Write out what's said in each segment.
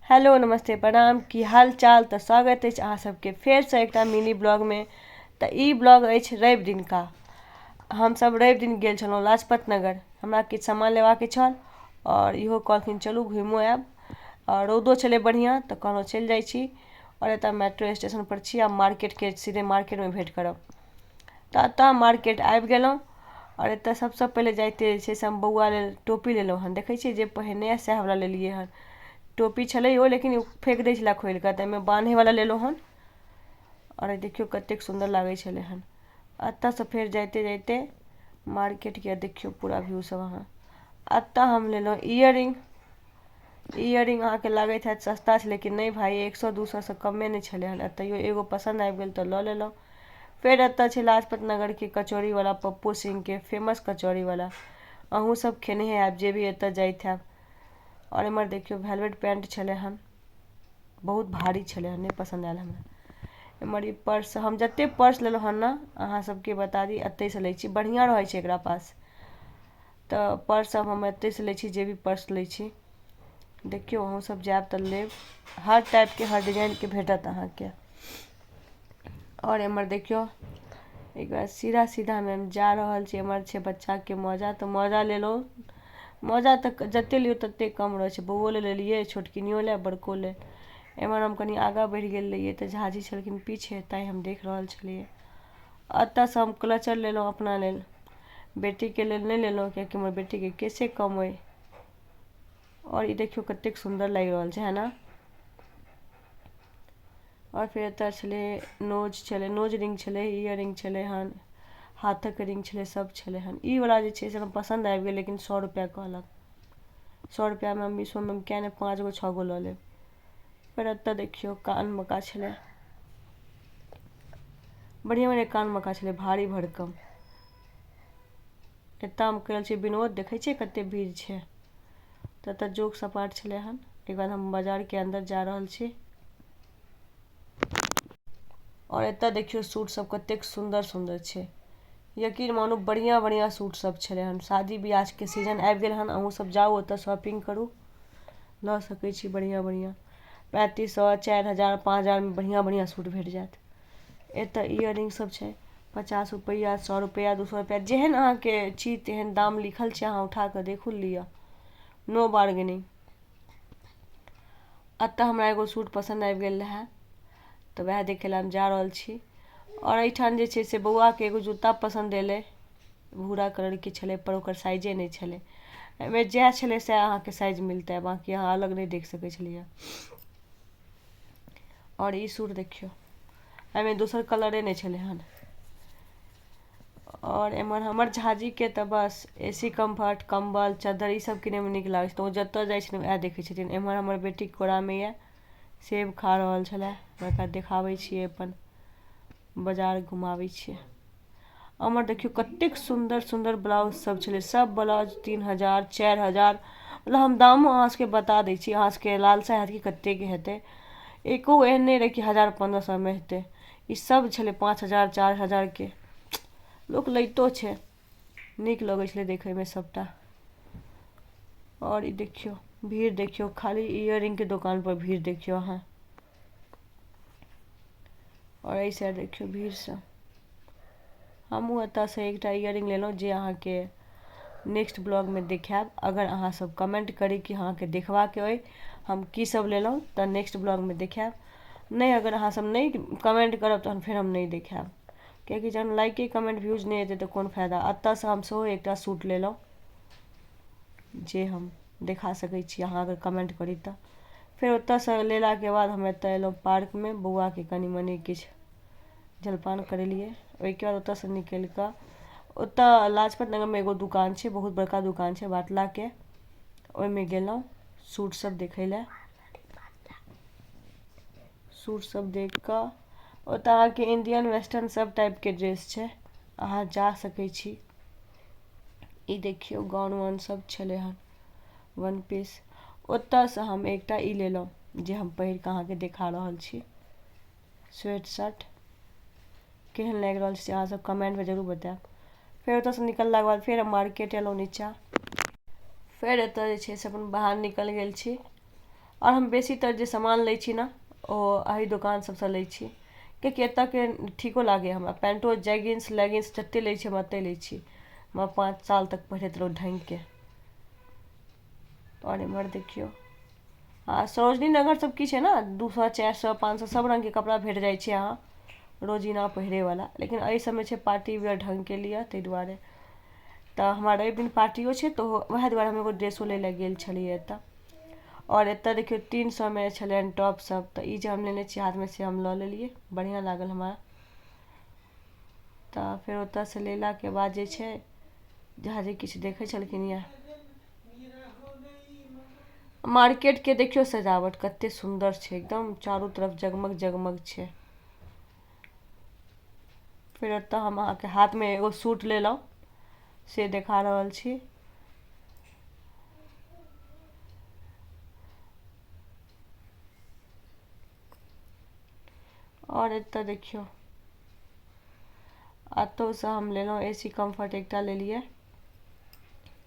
Hello नमस्ते प्रणाम की हाल चाल। तो स्वागत है अहाँ सबके फेर से एक मिनी ब्लॉग में। तो ई ब्लॉग अछि रवि दिन का। हम सब रवि दिन गेल छलहुँ लाजपत नगर, हमरा किछु सामान लेबाक छल और इहो कहलखिन चलू घुमो आयब। और रौदो छलै बढ़िआँ तऽ कहलहुँ चलि जाइ छी। और एतऽ मेट्रो स्टेशन पर छी, आब मार्केटके सीधे मार्केटमे भेँट करब। तऽ एतऽ मार्केट आबि गेलहुँ और एतऽ सबसँ पहिले जाइते जे छै से हम बौआ लेल टोपी लेलहुँ हँ। देखै छियै जे पहिने सएह वाला लेलियै हँ। टोपी छलै ओ, लेकिन फेंक दै छलै खोलि कऽ, तऽ एहिमे बान्हैवला लेलहुँ हन। और देखियौ कतेक सुन्दर लागै छलै हन। एतऽसँ फेर जाइते जाइते मार्केटके देखियौ पूरा व्यू सब अहाँ। एतऽ हम लेलहुँ इयररिंग अहाँके लागैत हैत सस्ता छै, लेकिन नहि भाई 100-200 से कमे नहि छलै हन। तैयो एगो पसन्द आबि गेल तऽ लऽ लेलहुँ। फेर एतऽ छै लाजपत नगरके कचौड़ीवला, पप्पू सिंहके फेमस कचौड़ीवला। अहूँ सब खेने हैब जे भी एतऽ जाइत हैब। और एम्हर देखियौ वेलवेट पैंट छलै हन, बहुत भारी छलै हन, नहि पसन्द आयल हमरा। एम्हर ई पर्स, हम जतेक पर्स लेलहुँ हन ने अहाँ सबके बता दी एतहिसँ लै छी, बढ़िआँ रहै छै एकरा पास। तऽ पर्स सब हम एतहिसँ लै छी, जे भी पर्स लै छी। देखियौ अहूँ सब जायब तऽ लेब, हर टाइपके हर डिजाइनके भेटत अहाँके। और एम्हर देखियौ एक बार सीधा सीधा में जा रहल छी। एम्हर छै बच्चाके मौजा, तऽ मौजा लेलहुँ। मौजा तऽ जतेक लियौ ततेक कम रहै छै। बौओ ले लेलियै, छोटकिनियो ले, बड़को ले। एम्हर हम कनि आगाँ बढ़ि गेल रहियै तऽ झाजी छलखिन पीछे, ताहि हम देख रहल छलियै। एतऽसँ हम क्लचर लेलहुँ अपना लेल, बेटीके लेल नहि लेलहुँ कियाकि हमर बेटीके केशे कम अइ। और ई देखियौ कतेक सुन्दर लागि रहल छै, है ना। और फिर एतऽ छलै नोज रिंग छलै, इयररिंग छलै हन, हाथक रिंग छलै, सब छलै हन। ई वाला जे छै से हमरा पसन्द आबि गेल, लेकिन 100 रुपैआ कहलक। 100 रुपैआमे हम मीशोमे किया नहि 5 गो 6 गो लऽ लेब। फिर एतऽ देखियौ कान मका छलै, बढ़िआँ बढ़िआँ कान मका छलै, भारी भरकम। एतऽ हम कऽ रहल छी विनोद, देखै छियै कतेक भीड़ छै। तऽ एतऽ जोक सपाट छलै हन। एक बाद हम बाजारके अंदर जा रहल छी। और एतऽ देखियौ सूट सब कतेक सुन्दर सुन्दर छै, यकीन मानू बढ़िआँ बढ़िआँ सूट सब छलै हन। शादी बियाहके सीजन आबि गेल हन, अहूँ सब जाउ ओतऽ शॉपिंग करू, लऽ सकै छी बढ़िआँ बढ़िआँ। 3500, 4000, 5000 में बढ़िआँ बढ़िआँ सूट भेट जायत। एतऽ इयररिंग सब छै 50 रुपैआ, 100 रुपैआ, 200 रुपैआ, जेहन अहाँके छी तेहन दाम लिखल छै, अहाँ उठा कऽ देखू लिअ, नो बार्गेनिंग। एतऽ हमरा एगो सूट पसन्द आबि गेल रहए, तऽ वएह देखै लए हम जा रहल छी। और एहिठाम जे छै से बौआके एगो जूता पसन्द एलै, भूरा कलरके छलै, पर ओकर साइजे नहि छलै। एहिमे जएह छलै सएह अहाँके साइज मिलतै, बाँकी अहाँ अलग नहीं देख सकै छलियै। और ई सूट देखियौ, एहिमे दोसर कलरे नहीं छलै हन। और एम्हर हमर झाजीके तऽ बस एसी कम्फर्ट, कम्बल, चद्दर ई सब किनैमे नीक लागै छै, तऽ ओ जतऽ जाइ छथिन वएह देखै छथिन। एम्हर हमर बेटी कोरामे यऽ, सेब खा रहल छलै, ओकरा देखाबै छियै, अपन बाजार घुमाबै छियै। एम्हर देखियौ कतेक सुन्दर सुन्दर ब्लाउज सब छलै, सब ब्लाउज 3000, 4000, मतलब हम दामो अहाँ सबके बता दै छी, अहाँ सबके लालसा हैत कि कतेक हेतै। एको एहन नहीं रहै कि 1000-1500 में हेतै। ई सब छलै 5000, 4000 के। लोक लैतो छै, नीक लगै छलै देखैमे सबटा। और ई देखियौ भीड़, देखियौ खाली इयररिंग के दुकान पर भीड़ देखियौ अहाँ। और एहि साइड देखियौ भीड़ सब। हमहूँ एतऽसँ एकटा इयररिंग लेलहुँ, जे अहाँके नेक्स्ट ब्लॉगमे देखायब। अगर अहाँ सब कमेंट करी कि अहाँके देखबाक अइ हम की सब लेलहुँ, तऽ नेक्स्ट ब्लॉगमे देखायब। नहीं, अगर अहाँ सब नहीं कमेंट करब तहन फेर हम नहीं देखायब, कियाकि जहन लाइके कमेंट व्यूज नहीं एतै तऽ कोन फायदा। एतऽसँ हम सेहो एकटा सूट लेलहुँ, जे हम देखा सकै छी अहाँ अगर कमेंट करी तऽ। फेर ओतऽसँ लेलाके बाद हम एतऽ एलहुँ पार्कमे, बौआके कनि मनि किछु जलपान करेलियै। ओहिके बाद ओतऽसँ निकलि कऽ ओतऽ लाजपत नगरमे एगो दुकान छै, बहुत बड़का दुकान छै बाटलाके, ओहिमे गेलहुँ सूट सब देखै लए। सूट सब देख कऽ ओतऽ अहाँके इंडियन वेस्टर्न सब टाइपके ड्रेस छै, अहाँ जा सकै छी। ई देखियौ गाउन वाउन सब छलै हन, वन पीस। ओतऽसँ हम एकटा ई लेलहुँ, जे हम पहिर कऽ अहाँके देखा रहल छी, स्वेट शर्ट। केहन लागि रहल छै से अहाँ सब कमेंटमे जरूर बतायब। फेर ओतऽसँ निकललाके बाद फेर हम मार्केट एलहुँ नीचाँ। फेर एतऽ जे छै से अपन बाहर निकलि गेल छी। और हम बेसीतर जे सामान लै छी ने ओ एही दोकान सबसँ लै छी, कियाकि एतऽके ठीको लागैए हमरा। पैंटो जैगिन्स लेगिन्स जतेक लै छी हम एतहि लै छी, हमरा 5 साल तक पहिरैत रहू ढङ्गके। और एम्हर देखियौ, सरोजनी नगर सब की छै ने 200 400 500 सब रङ्गके कपड़ा भेट जाइ छै अहाँ रोजीना पहिरैवला, लेकिन एहि सबमे छै पार्टी वियर ढङ्गके लिए, ताहि दुआरे। तऽ हमरा रवि दिन पार्टियो छै, तऽ वएह दुआरे हम एगो ड्रेसो लै लए गेल छलियै एतऽ। और एतऽ देखियौ 300 में छलैन टॉप सब, तऽ ई जे हम लेने छी हाथमे से हम लऽ लेलियै, बढ़िआँ लागल हमरा। तऽ फेर ओतऽसँ लेलाके बाद जे छै जहाँ जे किछु देखै छलखिन यऽ मार्केटके देखियौ सजावट कते सुन्दर छै, एकदम चारू तरफ जगमग जगमग छै। फिर एतऽ हम अहाँके हाथमे एगो सूट लेलहुँ, से देखा रहल छी। और एतऽ देखियौ एतौसँ हम लेलहुँ AC कम्फर्ट एकटा लेलियै,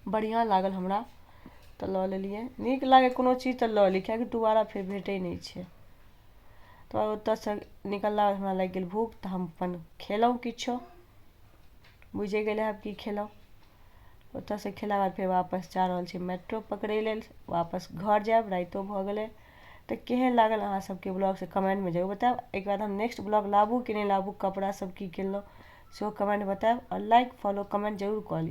बढ़िआँ लागल हमरा तऽ लऽ लेलियै। नीक लागै कोनो चीज तऽ लऽ ली, किएकि दुबारा फेर भेटै नहि छै। तऽ ओतऽसँ निकलला बाद हमरा लागि गेल भूख, तऽ हम अपन खेलहुँ किछो, बुझे गेलै आब की खेलहुँ। ओतऽसँ खेला बाद फेर वापस जा रहल छी मेट्रो पकड़ै लेल, वापस घर जायब, राइतो भऽ गेलै। तऽ केहन लागल अहाँ सबके ब्लॉग से कमेंटमे जरूर बतायब। एहिके बाद हम नेक्स्ट ब्लॉग लाबू कि नहि लाबू, कपड़ा सब की किनलहुँ सेहो कमेंट बतायब। और लाइक फॉलो कमेंट जरूर कऽ लिअ।